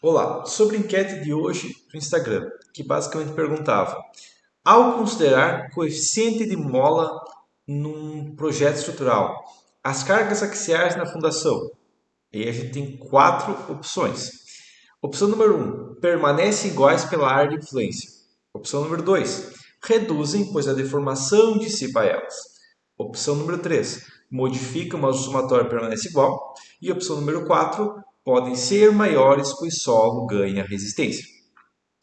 Olá, sobre a enquete de hoje no Instagram, que basicamente perguntava: ao considerar coeficiente de mola num projeto estrutural, as cargas axiais na fundação, e aí a gente tem quatro opções. Opção número um, permanecem iguais pela área de influência. Opção número 2, reduzem, pois a deformação dissipa elas. Opção número 3, modificam, mas o somatório permanece igual. E opção número 4, podem ser maiores, pois o solo ganha resistência.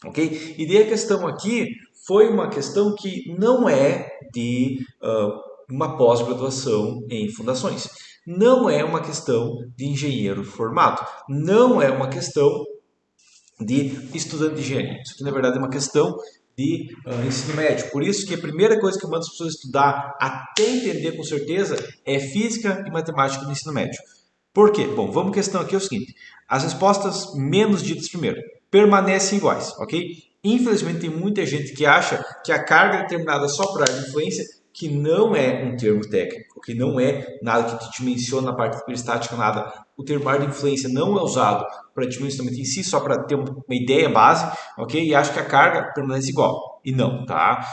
Ok? E daí a questão aqui foi uma questão que não é de uma pós-graduação em fundações. Não é uma questão de engenheiro formado. Não é uma questão de estudante de engenharia. Isso aqui, na verdade, é uma questão de ensino médio. Por isso que a primeira coisa que eu mando as pessoas estudar, até entender com certeza, é física e matemática do ensino médio. Por quê? Bom, vamos à questão aqui é o seguinte. As respostas menos ditas primeiro permanecem iguais, ok? Infelizmente tem muita gente que acha que a carga é determinada só por área de influência, que não é um termo técnico, que não é nada que te menciona na parte peristática, nada. O termo área de influência não é usado para dimensionamento em si, só para ter uma ideia base, ok? E acho que a carga permanece igual. E não, tá?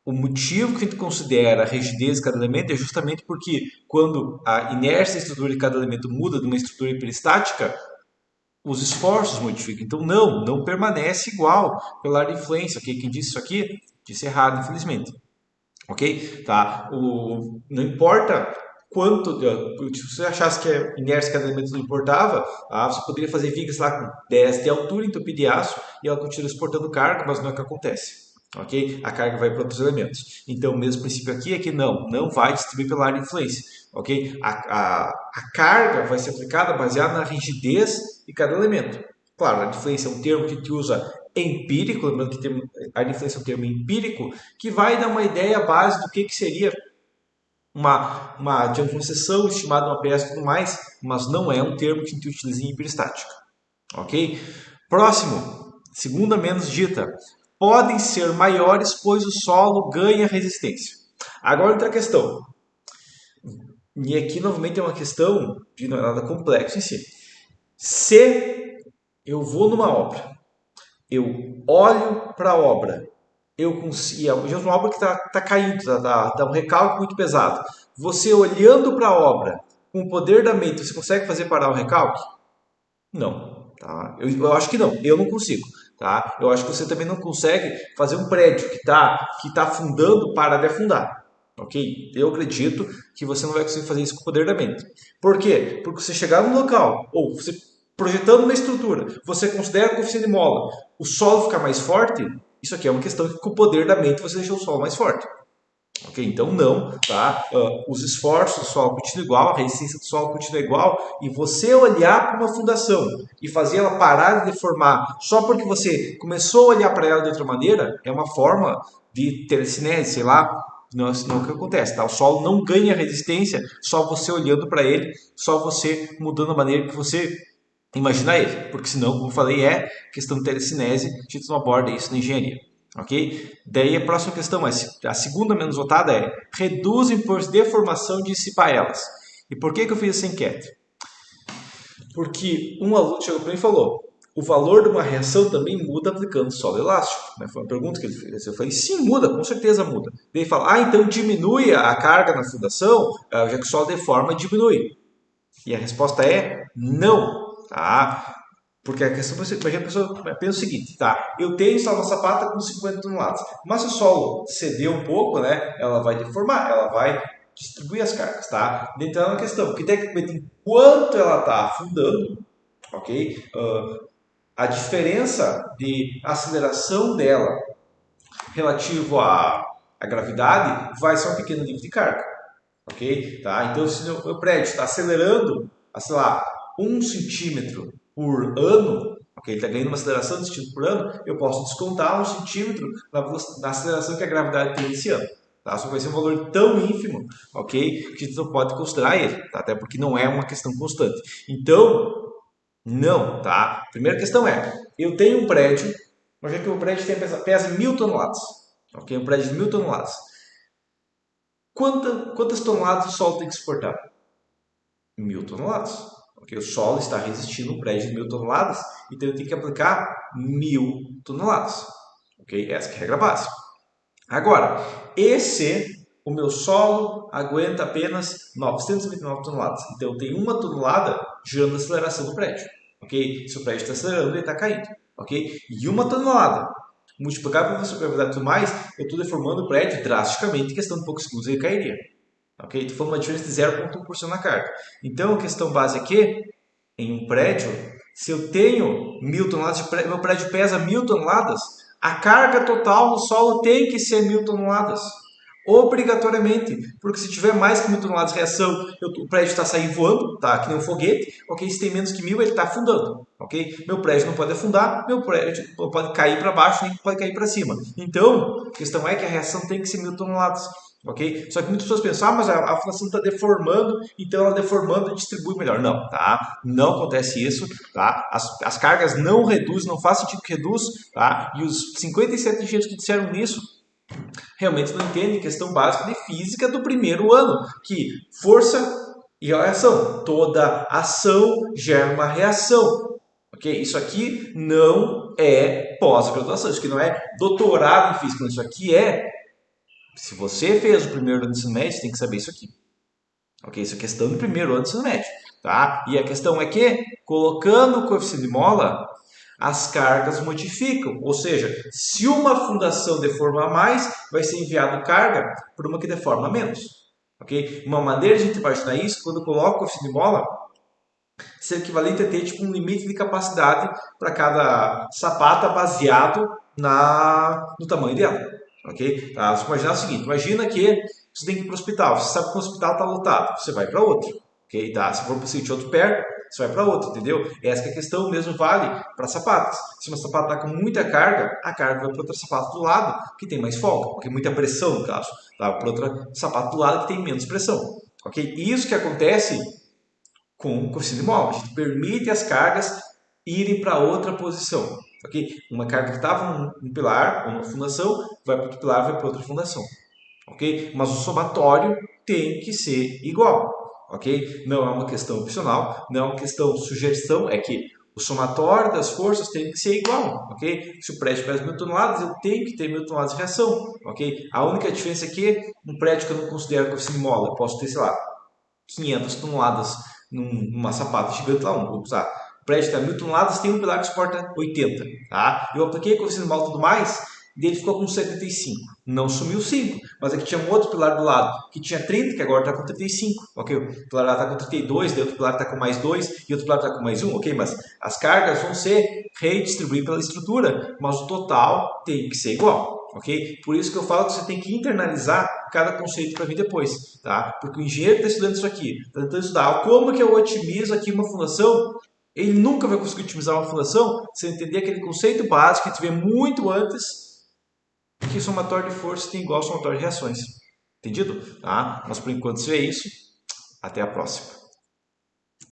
O motivo que a gente considera a rigidez de cada elemento é justamente porque quando a inércia da estrutura de cada elemento muda de uma estrutura hiperestática, os esforços modificam. Então, não permanece igual pela área de influência. Okay? Quem disse isso aqui disse errado, infelizmente. Ok? Tá? Não importa quanto. Se você achasse que a inércia de cada elemento não importava, você poderia fazer vigas lá com 10 de altura, entupir de aço, e ela continua exportando carga, mas não é o que acontece. Ok? A carga vai para outros elementos. Então, o mesmo princípio aqui é que não vai distribuir pela área de influência. Ok? A carga vai ser aplicada baseada na rigidez de cada elemento. Claro, a influência é um termo que a gente usa empírico, lembrando que a influência é um termo empírico, que vai dar uma ideia base do que seria digamos, uma seção estimada de uma peça e tudo mais, mas não é um termo que a gente utiliza em hiperestática. Ok? Próximo, segunda menos dita. Podem ser maiores, pois o solo ganha resistência. Agora outra questão. E aqui novamente é uma questão de não é nada complexo em si. Se eu vou numa obra, eu olho para a obra, eu consigo, é uma obra que está caindo, tá um recalque muito pesado. Você olhando para a obra, com o poder da mente, você consegue fazer parar o recalque? Não. Tá? Eu acho que não, eu não consigo. Tá? Eu acho que você também não consegue fazer um prédio que tá afundando para de afundar. Ok? Eu acredito que você não vai conseguir fazer isso com o poder da mente. Por quê? Porque você chegar no local, ou você projetando uma estrutura, você considera o coeficiente de mola, o solo ficar mais forte, isso aqui é uma questão que com o poder da mente você deixou o solo mais forte. Ok, então não, tá? Os esforços do solo continuam igual, a resistência do solo continua igual, e você olhar para uma fundação e fazer ela parar de deformar só porque você começou a olhar para ela de outra maneira, é uma forma de telecinese, sei lá, não é o que acontece, tá? O solo não ganha resistência só você olhando para ele, só você mudando a maneira que você imagina ele, porque senão, como eu falei, é questão de telecinese, a gente não aborda isso na engenharia. Ok? Daí a próxima questão, a segunda menos votada é reduzem por deformação de dissipar elas. E por que eu fiz essa enquete? Porque um aluno chegou para mim e falou: o valor de uma reação também muda aplicando solo elástico. Foi uma pergunta que ele fez. Eu falei: sim, muda, com certeza muda. Daí ele fala: então diminui a carga na fundação, já que o solo deforma, diminui. E a resposta é não. Tá? Porque a questão, imagina a pessoa pensa o seguinte, tá? Eu tenho só uma sapata com 50 toneladas, mas se o solo ceder um pouco, né, ela vai deformar, ela vai distribuir as cargas, tá? Então é uma questão, que tecnicamente enquanto ela está afundando, ok? A diferença de aceleração dela relativo à gravidade vai ser um pequeno nível de carga, ok? Tá? Então se o meu prédio está acelerando, sei lá, 1 centímetro por ano, ok? Ele está ganhando uma aceleração de 1 centímetro por ano, eu posso descontar 1 centímetro na aceleração que a gravidade tem esse ano. Tá? Só que vai ser um valor tão ínfimo, ok? Que a gente não pode considerar ele, tá? Até porque não é uma questão constante. Então, não, tá? Primeira questão é, eu tenho um prédio, imagina que o prédio pesa 1.000 toneladas, ok? Um prédio de 1.000 toneladas. Quantas toneladas o solo tem que suportar? 1.000 toneladas. Okay? O solo está resistindo um prédio de 1.000 toneladas, então eu tenho que aplicar 1.000 toneladas. Okay? Essa é a regra básica. Agora, e se o meu solo aguenta apenas 929 toneladas? Então eu tenho 1 tonelada gerando aceleração do prédio. Okay? Se o prédio está acelerando, ele está caindo. Okay? E 1 tonelada multiplicar pela sua gravidade e tudo mais, eu estou deformando o prédio drasticamente, em questão de poucos segundos ele cairia. Ok? Estou falando uma diferença de 0,1% na carga. Então a questão base aqui, em um prédio, se eu tenho 1.000 toneladas de prédio, meu prédio pesa 1.000 toneladas, a carga total no solo tem que ser 1.000 toneladas. Obrigatoriamente, porque se tiver mais que 1.000 toneladas de reação, o prédio está saindo voando, tá? Que nem um foguete, ok? Se tem menos que 1.000, ele está afundando, ok? Meu prédio não pode afundar, meu prédio não pode cair para baixo, nem pode cair para cima. Então, a questão é que a reação tem que ser 1.000 toneladas, ok? Só que muitas pessoas pensam, mas a fundação está deformando, então ela deformando distribui melhor. Não, tá? Não acontece isso, tá? As cargas não reduzem, não faz sentido que reduz, tá? E os 57 engenheiros que disseram isso, realmente não entendem questão básica de física do primeiro ano, que força e reação. Toda ação gera uma reação. Okay? Isso aqui não é pós-graduação, isso aqui não é doutorado em física, isso aqui é... Se você fez o primeiro ano de ensino médio, você tem que saber isso aqui. Ok? Isso é questão do primeiro ano de ensino médio. Tá? E a questão é que, colocando o coeficiente de mola, as cargas modificam. Ou seja, se uma fundação deforma mais, vai ser enviado carga para uma que deforma menos. Okay? Uma maneira de a gente imaginar isso, quando eu coloco o coeficiente de mola, ser equivalente a ter tipo, um limite de capacidade para cada sapata baseado no tamanho dela. Ok? Tá? Você imaginar o seguinte, imagina que você tem que ir para o hospital, você sabe que o hospital está lotado, você vai para outro. Ok? Tá? Se for para o sítio outro perto, você vai para outro, entendeu? Essa que é a questão mesmo vale para sapatos. Se uma sapata está com muita carga, a carga vai para outro sapato do lado que tem mais folga, porque muita pressão no caso. Tá? Para outro sapato do lado que tem menos pressão. Ok? Isso que acontece com o coeficiente de mola. A gente permite as cargas irem para outra posição. Okay? Uma carga que estava num pilar ou numa fundação vai para outro pilar, vai para outra fundação. Okay? Mas o somatório tem que ser igual. Okay? Não é uma questão opcional, não é uma questão de sugestão, é que o somatório das forças tem que ser igual. Okay? Se o prédio pesa 1.000 toneladas, eu tenho que ter 1.000 toneladas de reação. Okay? A única diferença é que um prédio que eu não considero coeficiente de mola, eu posso ter, sei lá, 500 toneladas numa sapata gigante lá, vou usar. O prédio está 1.000 toneladas, tem um pilar que suporta 80. Tá? Eu apliquei a coeficiente de mola e tudo mais, e ele ficou com 75. Não sumiu 5, mas aqui tinha um outro pilar do lado que tinha 30, que agora está com 35. Ok? O pilar lá está com 32, daí outro pilar está com mais 2 e outro pilar está com mais 1. Ok? Mas as cargas vão ser redistribuídas pela estrutura, mas o total tem que ser igual. Ok? Por isso que eu falo que você tem que internalizar cada conceito para vir depois, tá? Porque o engenheiro que está estudando isso aqui, está tentando estudar como que eu otimizo aqui uma fundação, ele nunca vai conseguir otimizar uma fundação sem entender aquele conceito básico que a gente vê muito antes, que o somatório de forças tem igual ao somatório de reações. Entendido? Tá? Mas por enquanto isso é isso. Até a próxima.